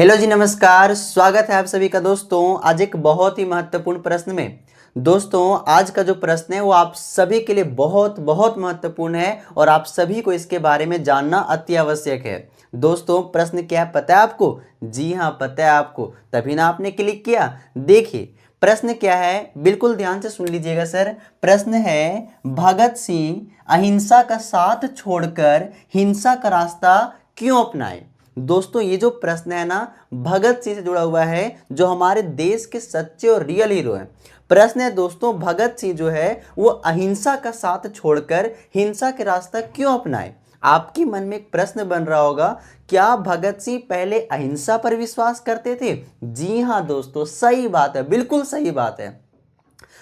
Hello जी, नमस्कार। स्वागत है आप सभी का दोस्तों आज एक बहुत ही महत्वपूर्ण प्रश्न में। दोस्तों आज का जो प्रश्न है वो आप सभी के लिए बहुत बहुत महत्वपूर्ण है और आप सभी को इसके बारे में जानना अति आवश्यक है। दोस्तों प्रश्न क्या है पता है आपको? जी हाँ, पता है आपको, तभी ना आपने क्लिक किया। देखिए प्रश्न क्या है, बिल्कुल ध्यान से सुन लीजिएगा सर। प्रश्न है, भगत सिंह अहिंसा का साथ छोड़कर हिंसा का रास्ता क्यों अपनाए? दोस्तों ये जो प्रश्न है ना, भगत सिंह से जुड़ा हुआ है, जो हमारे देश के सच्चे और रियल हीरो हैं। प्रश्न है दोस्तों, भगत सिंह जो है वो अहिंसा का साथ छोड़कर हिंसा के रास्ता क्यों अपनाए? आपके मन में एक प्रश्न बन रहा होगा, क्या भगत सिंह पहले अहिंसा पर विश्वास करते थे? जी हाँ दोस्तों, सही बात है, बिल्कुल सही बात है।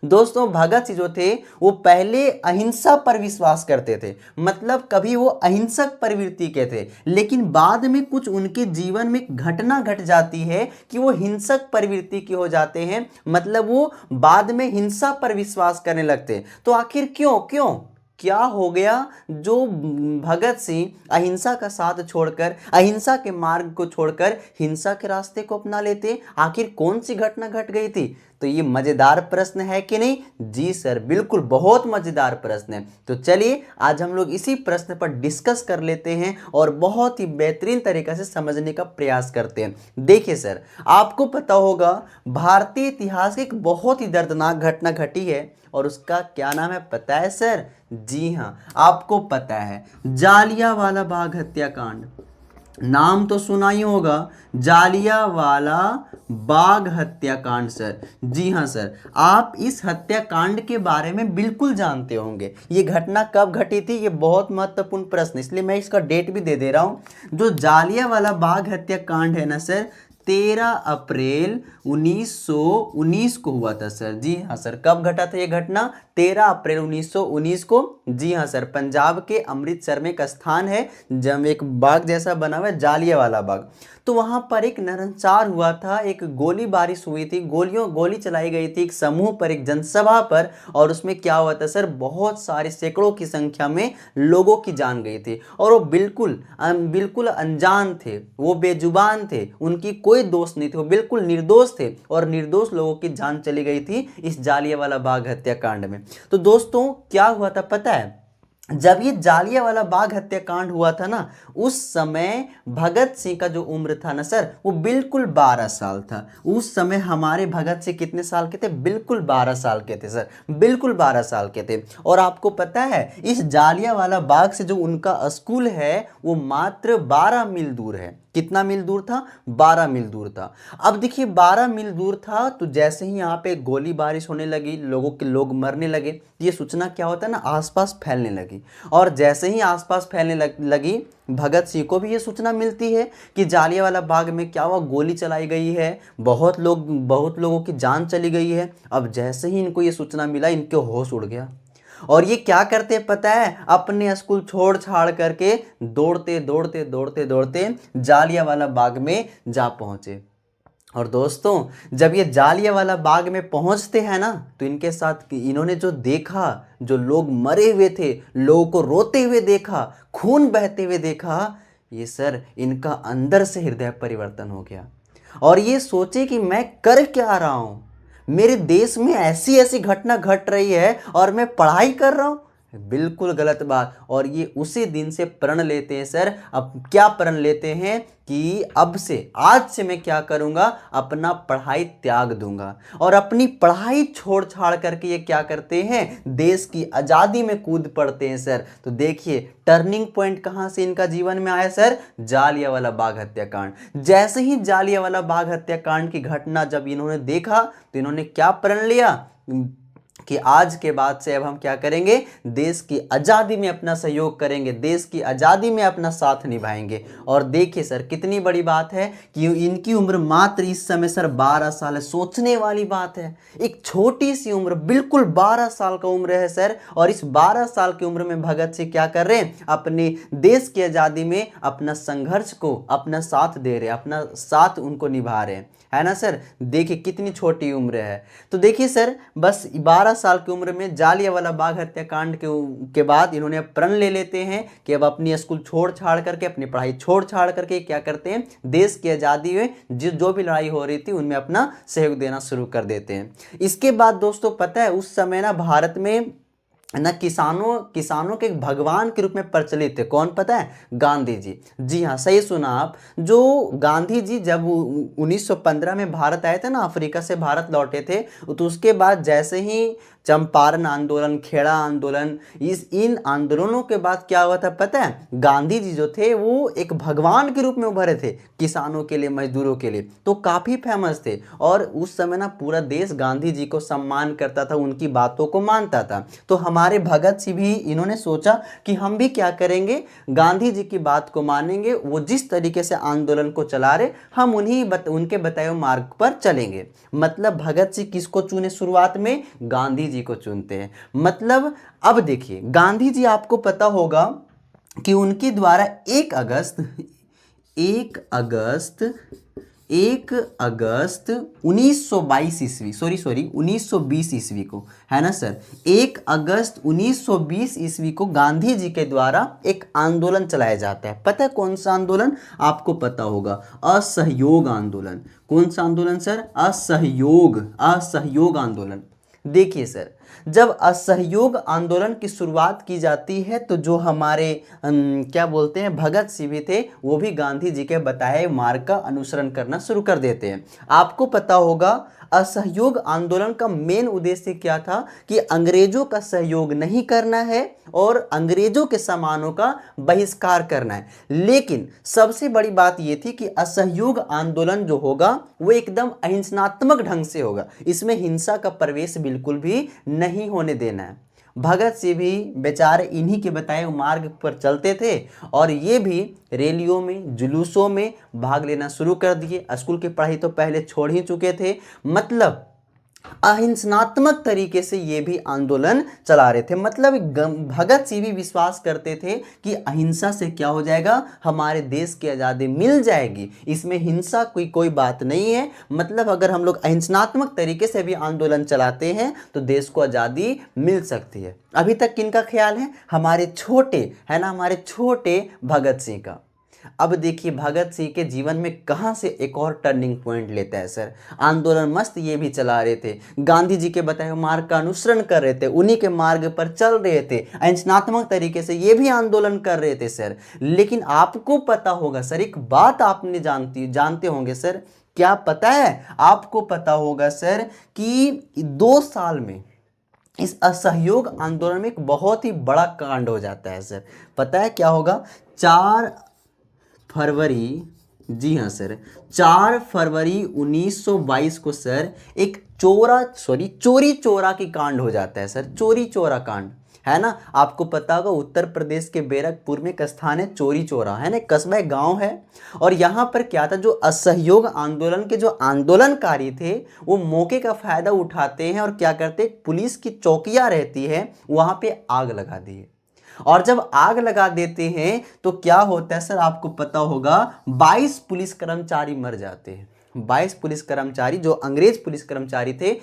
दोस्तों भगत सिंह जो थे वो पहले अहिंसा पर विश्वास करते थे, मतलब कभी वो अहिंसक प्रवृत्ति के थे, लेकिन बाद में कुछ उनके जीवन में घटना घट जाती है कि वो हिंसक प्रवृत्ति के हो जाते हैं, मतलब वो बाद में हिंसा पर विश्वास करने लगते। तो आखिर क्यों क्यों क्या हो गया जो भगत सिंह अहिंसा का साथ छोड़कर, अहिंसा के मार्ग को छोड़कर हिंसा के रास्ते को अपना लेते? आखिर कौन सी घटना घट गई थी? तो ये मजेदार प्रश्न है कि नहीं? जी सर, बिल्कुल बहुत मजेदार प्रश्न है। तो चलिए आज हम लोग इसी प्रश्न पर डिस्कस कर लेते हैं और बहुत ही बेहतरीन तरीके से समझने का प्रयास करते हैं। देखिए सर, आपको पता होगा भारतीय इतिहास की एक बहुत ही दर्दनाक घटना घटी है और उसका क्या नाम है पता है सर? जी हाँ, आपको पता है, जालियांवाला बाग हत्याकांड। नाम तो सुना ही होगा, जालियांवाला बाग हत्याकांड सर। जी हाँ सर, आप इस हत्याकांड के बारे में बिल्कुल जानते होंगे। ये घटना कब घटी थी? ये बहुत महत्वपूर्ण प्रश्न, इसलिए मैं इसका डेट भी दे दे रहा हूँ। जो जालियांवाला बाग हत्याकांड है ना सर, 13 अप्रैल 1919 को हुआ था सर। जी हाँ सर, कब घटा था ये घटना? 13 अप्रैल 1919 को। जी हाँ सर, पंजाब के अमृतसर में एक स्थान है जब एक बाग जैसा बना हुआ है, जालियांवाला बाग। तो वहां पर एक नरसंहार हुआ था, एक गोली बारिश हुई थी, गोली चलाई गई थी एक समूह पर, एक जनसभा पर। और उसमें क्या हुआ था सर, बहुत सारे सैकड़ों की संख्या में लोगों की जान गई थी और वो बिल्कुल अनजान थे, वो बेजुबान थे, उनकी कोई दोष नहीं थे, वो बिल्कुल निर्दोष थे और निर्दोष लोगों की जान चली गई थी इस जालियांवाला बाग हत्याकांड में। तो दोस्तों क्या हुआ था पता है? जब ये जालियांवाला बाग हत्याकांड हुआ था ना, उस समय भगत सिंह का जो उम्र था ना सर, वो बिल्कुल 12 साल था। उस समय हमारे भगत सिंह कितने साल के थे? बिल्कुल 12 साल के थे सर, बिल्कुल 12 साल के थे। और आपको पता है इस जालियांवाला बाग से जो उनका स्कूल है वो मात्र 12 मील दूर है। कितना मील दूर था? 12 मील दूर था। अब देखिए 12 मील दूर था, तो जैसे ही यहाँ पे गोली बारिश होने लगी, लोग मरने लगे, ये सूचना क्या होता है ना, आसपास फैलने लगी। और जैसे ही आसपास फैलने लगी, भगत सिंह को भी ये सूचना मिलती है कि जालियांवाला बाग में क्या हुआ, गोली चलाई गई है, बहुत लोगों की जान चली गई है। अब जैसे ही इनको ये सूचना मिला, इनके होश उड़ गया और ये क्या करते पता है? अपने स्कूल छोड़ छाड़ करके दौड़ते दौड़ते दौड़ते दौड़ते जालियांवाला बाग में जा पहुंचे। और दोस्तों जब ये जालियांवाला बाग में पहुंचते हैं ना, तो इनके साथ इन्होंने जो देखा, जो लोग मरे हुए थे, लोगों को रोते हुए देखा, खून बहते हुए देखा, ये सर इनका अंदर से हृदय परिवर्तन हो गया और ये सोचे कि मैं कर क्या रहा हूं, मेरे देश में ऐसी ऐसी घटना घट रही है और मैं पढ़ाई कर रहा हूं, बिल्कुल गलत बात। और ये उसी दिन से प्रण लेते हैं सर। अब क्या प्रण लेते हैं कि अब से, आज से मैं क्या करूंगा, अपना पढ़ाई त्याग दूंगा और अपनी पढ़ाई छोड़ छाड़ करके ये क्या करते हैं, देश की आज़ादी में कूद पड़ते हैं सर। तो देखिए टर्निंग पॉइंट कहां से इनका जीवन में आया सर? जालियांवाला बाग हत्याकांड। जैसे ही जालियांवाला बाग हत्याकांड की घटना जब इन्होंने देखा, तो इन्होंने क्या प्रण लिया कि आज के बाद से अब हम क्या करेंगे, देश की आज़ादी में अपना सहयोग करेंगे, देश की आज़ादी में अपना साथ निभाएंगे। और देखिए सर कितनी बड़ी बात है कि इनकी उम्र मात्र इस समय सर 12 साल है। सोचने वाली बात है, एक छोटी सी उम्र, बिल्कुल 12 साल का उम्र है सर, और इस 12 साल की उम्र में भगत सिंह क्या कर रहे हैं, अपने देश की आज़ादी में अपना संघर्ष को, अपना साथ दे रहे हैं, अपना साथ उनको निभा रहे हैं, है ना सर? देखिए कितनी छोटी उम्र है। तो देखिए सर, बस 12 12 साल की उम्र में जालियांवाला बाग हत्याकांड के बाद इन्होंने प्रण ले लेते हैं कि अब अपनी स्कूल छोड़ छाड़ करके, अपनी पढ़ाई छोड़ छाड़ करके क्या करते हैं, देश की आज़ादी में जो भी लड़ाई हो रही थी उनमें अपना सहयोग देना शुरू कर देते हैं। इसके बाद दोस्तों पता है उस समय ना भारत में ना किसानों के भगवान के रूप में प्रचलित थे। कौन पता है? गांधी जी। जी हाँ, सही सुना आप। जो गांधी जी जब 1915 में भारत आए थे ना, अफ्रीका से भारत लौटे थे, तो उसके बाद जैसे ही चंपारण आंदोलन, खेड़ा आंदोलन, इन आंदोलनों के बाद क्या हुआ था पता है? गांधी जी जो थे वो एक भगवान के रूप में उभरे थे किसानों के लिए, मजदूरों के लिए, तो काफ़ी फेमस थे। और उस समय ना पूरा देश गांधी जी को सम्मान करता था, उनकी बातों को मानता था। तो हमारे भगत सिंह भी इन्होंने सोचा कि हम भी क्या करेंगे, गांधी जी की बात को मानेंगे, वो जिस तरीके से आंदोलन को चला रहे हम उनके बताए हुए मार्ग पर चलेंगे। मतलब भगत सिंह किसको चुने शुरुआत में? गांधी जी को चुनते हैं। मतलब अब देखिए गांधी जी, आपको पता होगा कि उनके द्वारा 1 अगस्त 1922 ईस्वी, सॉरी 1920 ईस्वी को, है ना सर, 1 अगस्त 1920 ईस्वी को गांधी जी के द्वारा एक आंदोलन चलाया जाता है। पता है कौन सा आंदोलन? आपको पता होगा, असहयोग आंदोलन। कौन सा आंदोलन सर? असहयोग आंदोलन। देखिए सर, जब असहयोग आंदोलन की शुरुआत की जाती है तो जो हमारे क्या बोलते हैं, भगत सिंह भी थे, वो भी गांधी जी के बताए मार्ग का अनुसरण करना शुरू कर देते हैं। आपको पता होगा असहयोग आंदोलन का मेन उद्देश्य क्या था कि अंग्रेजों का सहयोग नहीं करना है और अंग्रेजों के सामानों का बहिष्कार करना है। लेकिन सबसे बड़ी बात यह थी कि असहयोग आंदोलन जो होगा वो एकदम अहिंसात्मक ढंग से होगा, इसमें हिंसा का प्रवेश बिल्कुल भी नहीं होने देना है। भगत सिंह भी बेचारे इन्हीं के बताए मार्ग पर चलते थे और ये भी रैलियों में, जुलूसों में भाग लेना शुरू कर दिए। स्कूल की पढ़ाई तो पहले छोड़ ही चुके थे। मतलब अहिंसात्मक तरीके से ये भी आंदोलन चला रहे थे। मतलब भगत सिंह भी विश्वास करते थे कि अहिंसा से क्या हो जाएगा, हमारे देश की आज़ादी मिल जाएगी, इसमें हिंसा कोई बात नहीं है। मतलब अगर हम लोग अहिंसात्मक तरीके से भी आंदोलन चलाते हैं तो देश को आज़ादी मिल सकती है। अभी तक किनका ख्याल है? हमारे छोटे, है ना, हमारे छोटे भगत सिंह का। अब देखिए भगत सिंह के जीवन में कहां से एक और टर्निंग पॉइंट लेता है सर। आंदोलन मस्त ये भी चला रहे थे, गांधी जी के बताए हुए मार्ग का अनुसरण कर रहे थे, उन्हीं के मार्ग पर चल रहे थे, अहिंसात्मक तरीके से ये भी आंदोलन कर रहे थे सर। लेकिन आपको पता होगा सर, एक बात आपने जानते होंगे सर, क्या पता है? आपको पता होगा सर कि 2 साल में इस असहयोग आंदोलन में एक बहुत ही बड़ा कांड हो जाता है सर। पता है क्या होगा? 4 फरवरी, जी हाँ सर, 4 फरवरी 1922 को सर एक चोरी चोरा की कांड हो जाता है सर। चोरी चोरा कांड, है ना। आपको पता होगा उत्तर प्रदेश के बैरकपुर में एक स्थान है चोरी चोरा, है ना, कस्बा गांव है। और यहाँ पर क्या था, जो असहयोग आंदोलन के जो आंदोलनकारी थे वो मौके का फायदा उठाते हैं और क्या करते हैं, पुलिस की चौकियाँ रहती है वहाँ पे आग लगा दी है। और जब आग लगा देते हैं तो क्या होता है सर, आपको पता होगा 22 पुलिस कर्मचारी मर जाते हैं। 22 पुलिस कर्मचारी, जो अंग्रेज पुलिस कर्मचारी थे,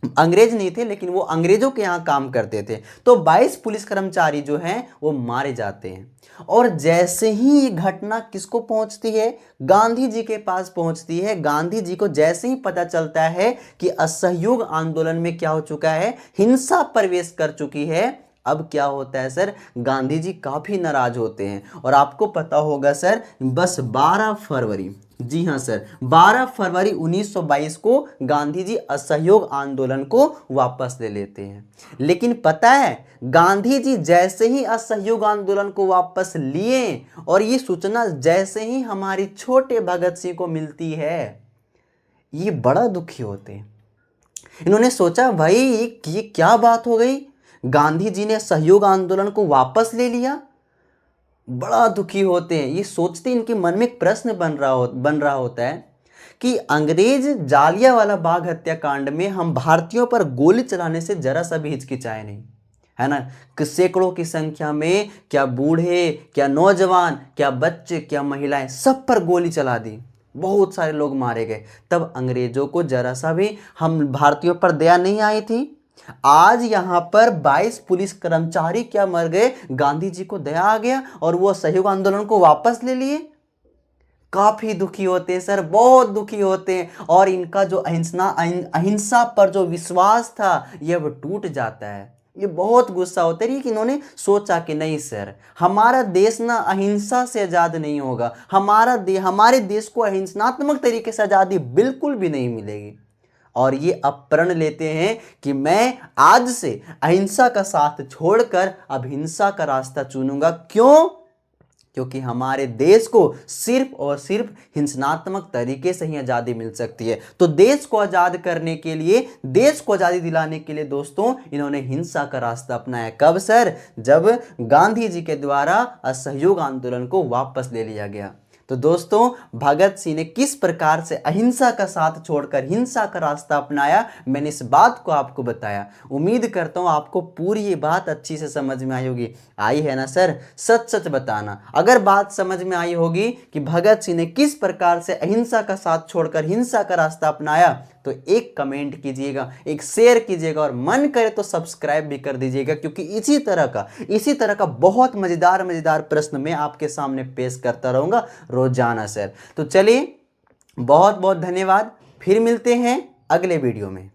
अंग्रेज नहीं थे लेकिन वो अंग्रेजों के यहाँ काम करते थे, तो 22 पुलिस कर्मचारी जो हैं वो मारे जाते हैं। और जैसे ही ये घटना किसको पहुंचती है, गांधी जी के पास पहुंचती है। गांधी जी को जैसे ही पता चलता है कि असहयोग आंदोलन में क्या हो चुका है, हिंसा प्रवेश कर चुकी है, अब क्या होता है सर, गांधी जी काफ़ी नाराज होते हैं। और आपको पता होगा सर, बस 12 फरवरी, जी हाँ सर, 12 फरवरी 1922 को गांधी जी असहयोग आंदोलन को वापस ले लेते हैं। लेकिन पता है, गांधी जी जैसे ही असहयोग आंदोलन को वापस लिए और ये सूचना जैसे ही हमारी छोटे भगत सिंह को मिलती है, ये बड़ा दुखी होते हैं। इन्होंने सोचा भाई ये क्या बात हो गई, गांधी जी ने सहयोग आंदोलन को वापस ले लिया। बड़ा दुखी होते हैं। ये सोचते इनके मन में एक प्रश्न बन रहा होता है कि अंग्रेज जालियांवाला बाग हत्याकांड में हम भारतीयों पर गोली चलाने से जरा सा भी हिचकिचाए नहीं, है ना। सैकड़ों की संख्या में क्या बूढ़े, क्या नौजवान, क्या बच्चे, क्या महिलाएं, सब पर गोली चला दी, बहुत सारे लोग मारे गए। तब अंग्रेजों को जरा सा भी हम भारतीयों पर दया नहीं आई थी। आज यहां पर 22 पुलिस कर्मचारी क्या मर गए, गांधी जी को दया आ गया और वो असहयोग आंदोलन को वापस ले लिए। काफी दुखी होते हैं सर, बहुत दुखी होते हैं, और इनका जो अहिंसा पर जो विश्वास था ये अब टूट जाता है। ये बहुत गुस्सा होते हैं कि इन्होंने सोचा कि नहीं सर, हमारा देश ना अहिंसा से आजाद नहीं होगा, हमारे देश को अहिंसात्मक तरीके से आजादी बिल्कुल भी नहीं मिलेगी। और ये अब प्रण लेते हैं कि मैं आज से अहिंसा का साथ छोड़कर अब हिंसा का रास्ता चुनूंगा। क्यों? क्योंकि हमारे देश को सिर्फ और सिर्फ हिंसात्मक तरीके से ही आज़ादी मिल सकती है। तो देश को आज़ाद करने के लिए, देश को आज़ादी दिलाने के लिए दोस्तों इन्होंने हिंसा का रास्ता अपनाया। कब सर? जब गांधी जी के द्वारा असहयोग आंदोलन को वापस ले लिया गया। तो दोस्तों भगत सिंह ने किस प्रकार से अहिंसा का साथ छोड़कर हिंसा का रास्ता अपनाया, मैंने इस बात को आपको बताया। उम्मीद करता हूं आपको पूरी ये बात अच्छी से समझ में आई होगी। आई है ना सर? सच सच बताना। अगर बात समझ में आई होगी कि भगत सिंह ने किस प्रकार से अहिंसा का साथ छोड़कर हिंसा का रास्ता अपनाया, तो एक कमेंट कीजिएगा, एक शेयर कीजिएगा, और मन करे तो सब्सक्राइब भी कर दीजिएगा, क्योंकि इसी तरह का बहुत मजेदार प्रश्न मैं आपके सामने पेश करता रहूंगा रोजाना सर। तो चलिए, बहुत बहुत धन्यवाद। फिर मिलते हैं अगले वीडियो में।